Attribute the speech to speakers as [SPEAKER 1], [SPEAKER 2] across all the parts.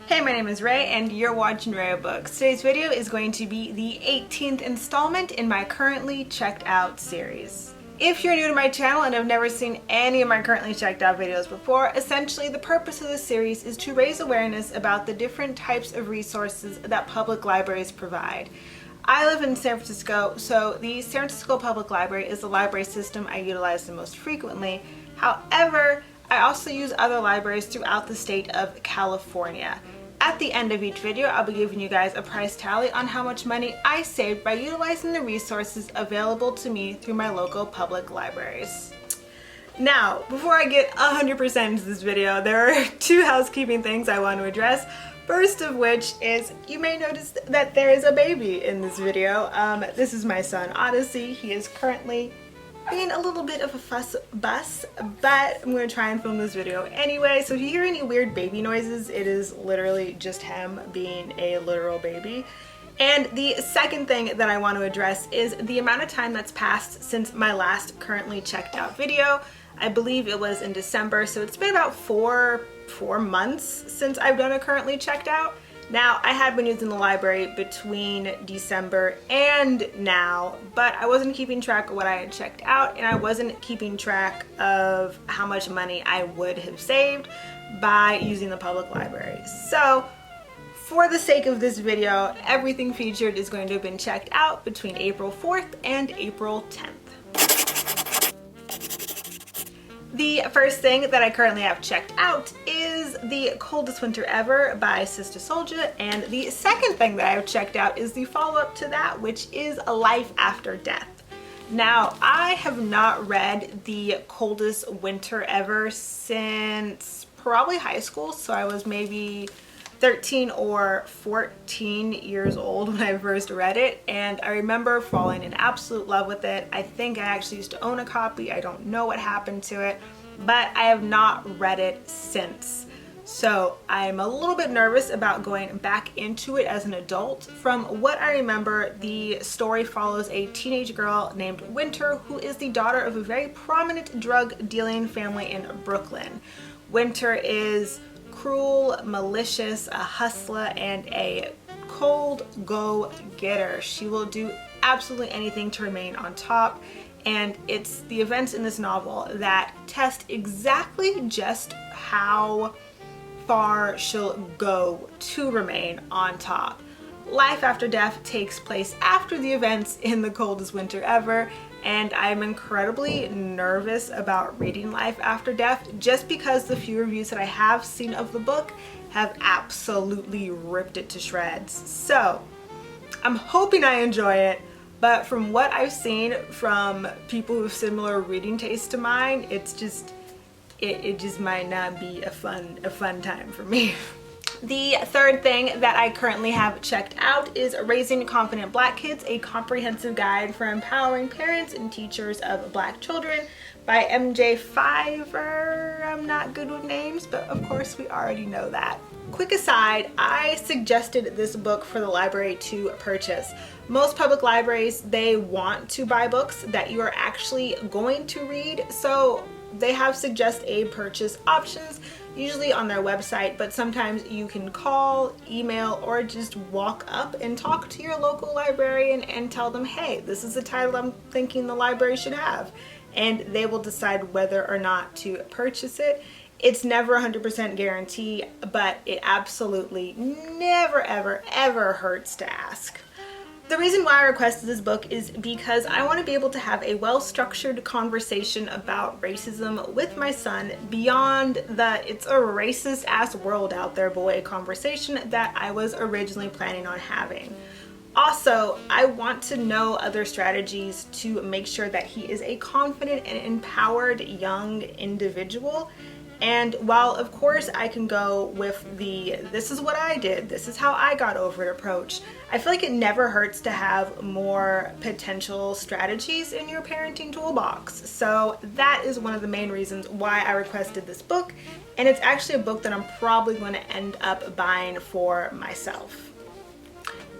[SPEAKER 1] Hey, my name is Ray and you're watching Ray Books. Today's video is going to be the 18th installment in my currently checked out series. If you're new to my channel and have never seen any of my currently checked out videos before, essentially the purpose of this series is to raise awareness about the different types of resources that public libraries provide. I live in San Francisco, so the San Francisco Public Library is the library system I utilize the most frequently. However, I also use other libraries throughout the state of California. At the end of each video, I'll be giving you guys a price tally on how much money I saved by utilizing the resources available to me through my local public libraries. Now, before I get 100% into this video, there are two housekeeping things I want to address. First of which is, you may notice that there is a baby in this video. This is my son, Odyssey. He is currently being a little bit of a fuss bus, but I'm going to try and film this video anyway. So if you hear any weird baby noises, it is literally just him being a literal baby. And the second thing that I want to address is the amount of time that's passed since my last currently checked out video. I believe it was in December, so it's been about four months since I've done a currently checked out. Now, I had been using the library between December and now, but I wasn't keeping track of what I had checked out, and I wasn't keeping track of how much money I would have saved by using the public library. So, for the sake of this video, everything featured is going to have been checked out between April 4th and April 10th. The first thing that I currently have checked out is The Coldest Winter Ever by Sister Souljah, and the second thing that I have checked out is the follow-up to that, which is A Life After Death. Now, I have not read The Coldest Winter Ever since probably high school, so I was maybe 13 or 14 years old when I first read it, and I remember falling in absolute love with it. I think I actually used to own a copy. I don't know what happened to it, but I have not read it since. So I'm a little bit nervous about going back into it as an adult. From what I remember, the story follows a teenage girl named Winter, who is the daughter of a very prominent drug dealing family in Brooklyn. Winter is cruel, malicious, a hustler, and a cold go-getter. She will do absolutely anything to remain on top, and it's the events in this novel that test exactly just how far she'll go to remain on top. Life After Death takes place after the events in The Coldest Winter Ever, and I'm incredibly nervous about reading Life After Death just because the few reviews that I have seen of the book have absolutely ripped it to shreds. So I'm hoping I enjoy it, but from what I've seen from people with similar reading taste to mine, it's just it just might not be a fun time for me. The third thing that I currently have checked out is Raising Confident Black Kids, a comprehensive guide for empowering parents and teachers of Black children by MJ Fievre. I'm not good with names, but of course we already know that. Quick aside, I suggested this book for the library to purchase. Most public libraries, they want to buy books that you are actually going to read, so they have suggest aid purchase options, usually on their website, but sometimes you can call, email, or just walk up and talk to your local librarian and tell them, hey, this is the title I'm thinking the library should have, and they will decide whether or not to purchase it. It's never 100% guarantee, but it absolutely never ever hurts to ask. The reason why I requested this book is because I want to be able to have a well-structured conversation about racism with my son beyond the it's a racist ass world out there boy conversation that I was originally planning on having. Also, I want to know other strategies to make sure that he is a confident and empowered young individual. And while of course I can go with the this is what I did, this is how I got over it approach, I feel like it never hurts to have more potential strategies in your parenting toolbox. So that is one of the main reasons why I requested this book, and it's actually a book that I'm probably going to end up buying for myself.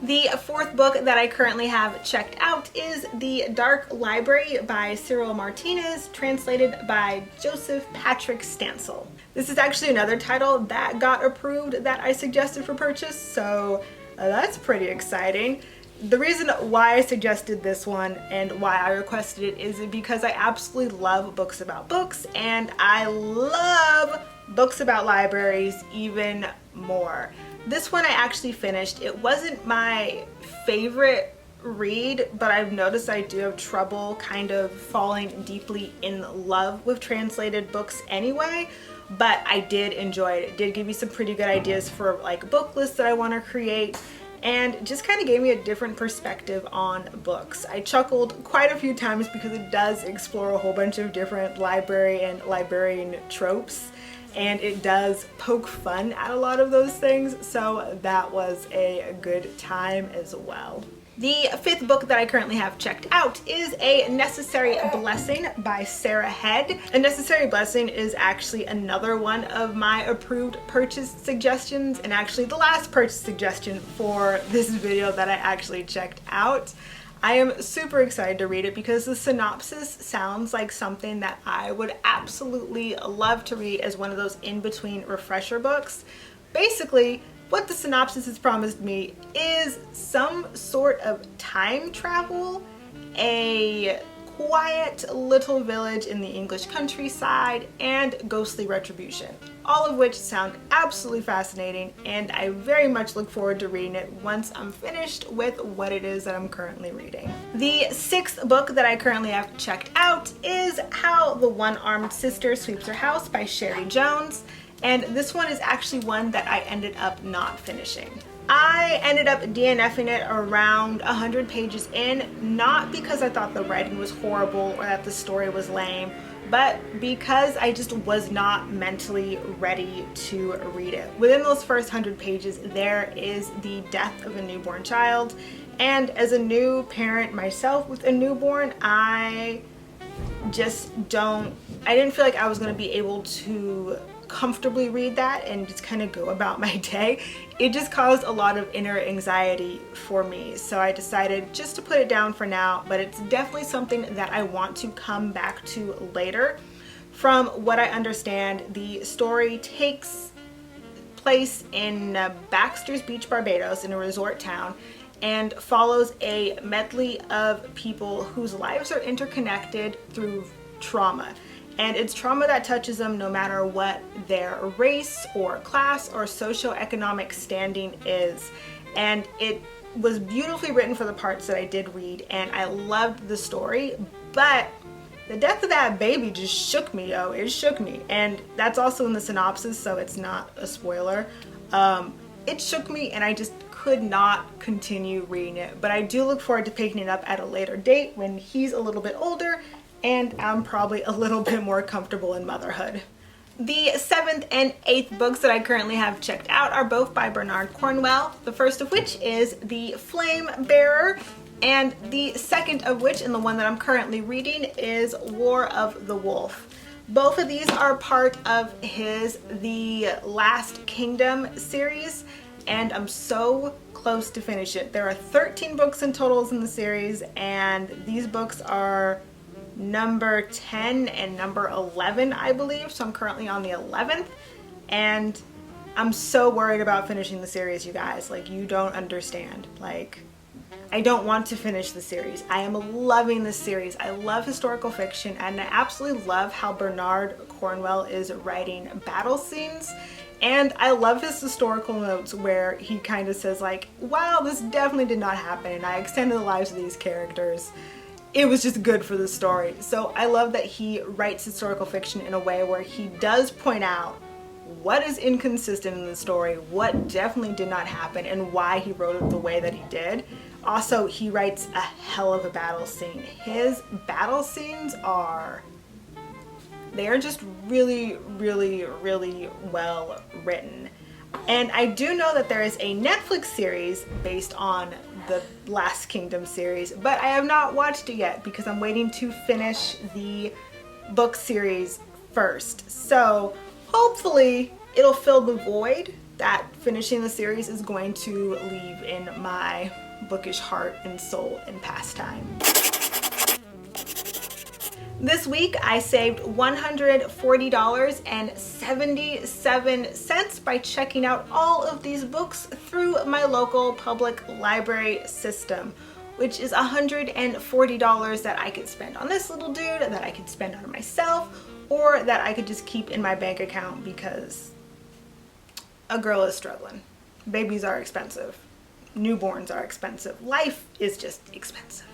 [SPEAKER 1] The fourth book that I currently have checked out is The Dark Library by Cyril Martinez, translated by Joseph Patrick Stansel. This is actually another title that got approved that I suggested for purchase, so that's pretty exciting. The reason why I suggested this one and why I requested it is because I absolutely love books about books, and I love books about libraries even more. This one I actually finished. It wasn't my favorite read, but I've noticed I do have trouble kind of falling deeply in love with translated books anyway, but I did enjoy it. It did give me some pretty good ideas for like book lists that I want to create, and just kind of gave me a different perspective on books. I chuckled quite a few times because it does explore a whole bunch of different library and librarian tropes, and it does poke fun at a lot of those things, so that was a good time as well. The fifth book that I currently have checked out is A Necessary Blessing by Sarah Head. A Necessary Blessing is actually another one of my approved purchase suggestions, and actually the last purchase suggestion for this video that I actually checked out. I am super excited to read it because the synopsis sounds like something that I would absolutely love to read as one of those in-between refresher books. Basically, what the synopsis has promised me is some sort of time travel, a quiet little village in the English countryside, and ghostly retribution. All of which sound absolutely fascinating, and I very much look forward to reading it once I'm finished with what it is that I'm currently reading. The sixth book that I currently have checked out is How the One-Armed Sister Sweeps Her House by Cherie Jones, and this one is actually one that I ended up not finishing. I ended up DNFing it around 100 pages in, not because I thought the writing was horrible or that the story was lame, but because I just was not mentally ready to read it. Within those first 100 pages, there is the death of a newborn child, and as a new parent myself with a newborn, I didn't feel like I was going to be able to comfortably read that and just kind of go about my day. It just caused a lot of inner anxiety for me, so I decided just to put it down for now, but it's definitely something that I want to come back to later. From what I understand, the story takes place in Baxter's Beach, Barbados, in a resort town, and follows a medley of people whose lives are interconnected through trauma. And it's trauma that touches them no matter what their race or class or socioeconomic standing is. And it was beautifully written for the parts that I did read, and I loved the story, but the death of that baby just shook me, yo. It shook me. And that's also in the synopsis, so it's not a spoiler. It shook me, and I just could not continue reading it. But I do look forward to picking it up at a later date when he's a little bit older and I'm probably a little bit more comfortable in motherhood. The seventh and eighth books that I currently have checked out are both by Bernard Cornwell, the first of which is The Flame Bearer, and the second of which, and the one that I'm currently reading, is War of the Wolf. Both of these are part of his The Last Kingdom series, and I'm so close to finish it. There are 13 books in totals in the series, and these books are number 10 and number 11, I believe, so I'm currently on the 11th, and I'm so worried about finishing the series, you guys. Like, you don't understand. Like, I don't want to finish the series. I am loving this series. I love historical fiction, and I absolutely love how Bernard Cornwell is writing battle scenes, and I love his historical notes where he kind of says like, wow, this definitely did not happen, and I extended the lives of these characters. It was just good for the story. So I love that he writes historical fiction in a way where he does point out what is inconsistent in the story, what definitely did not happen, and why he wrote it the way that he did. Also, he writes a hell of a battle scene. His battle scenes they're just really, really, really well written. And I do know that there is a Netflix series based on the Last Kingdom series, but I have not watched it yet because I'm waiting to finish the book series first. So hopefully it'll fill the void that finishing the series is going to leave in my bookish heart and soul and pastime. This week I saved $140.77 by checking out all of these books through my local public library system, which is $140 that I could spend on this little dude, that I could spend on myself, or that I could just keep in my bank account because a girl is struggling. Babies are expensive. Newborns are expensive. Life is just expensive.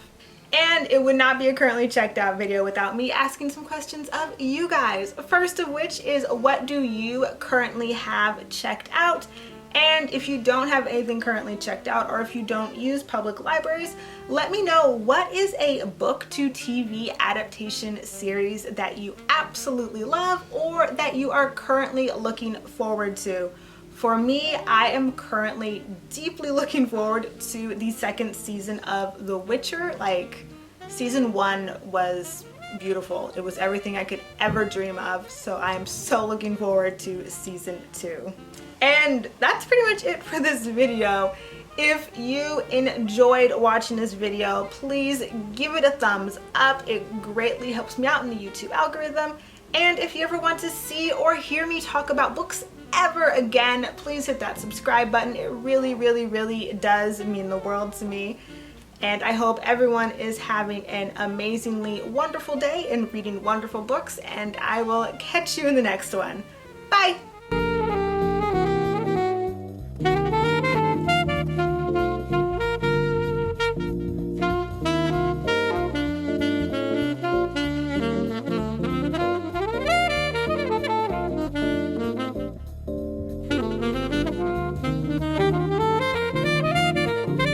[SPEAKER 1] And it would not be a currently checked out video without me asking some questions of you guys. First of which is, what do you currently have checked out? And if you don't have anything currently checked out, or if you don't use public libraries, let me know what is a book to TV adaptation series that you absolutely love or that you are currently looking forward to. For me, I am currently deeply looking forward to the second season of The Witcher. Like, season 1 was beautiful. It was everything I could ever dream of, so I am so looking forward to season 2. And that's pretty much it for this video. If you enjoyed watching this video, please give it a thumbs up. It greatly helps me out in the YouTube algorithm. And if you ever want to see or hear me talk about books ever again, please hit that subscribe button. It really, really, really does mean the world to me. And I hope everyone is having an amazingly wonderful day and reading wonderful books, and I will catch you in the next one. Bye!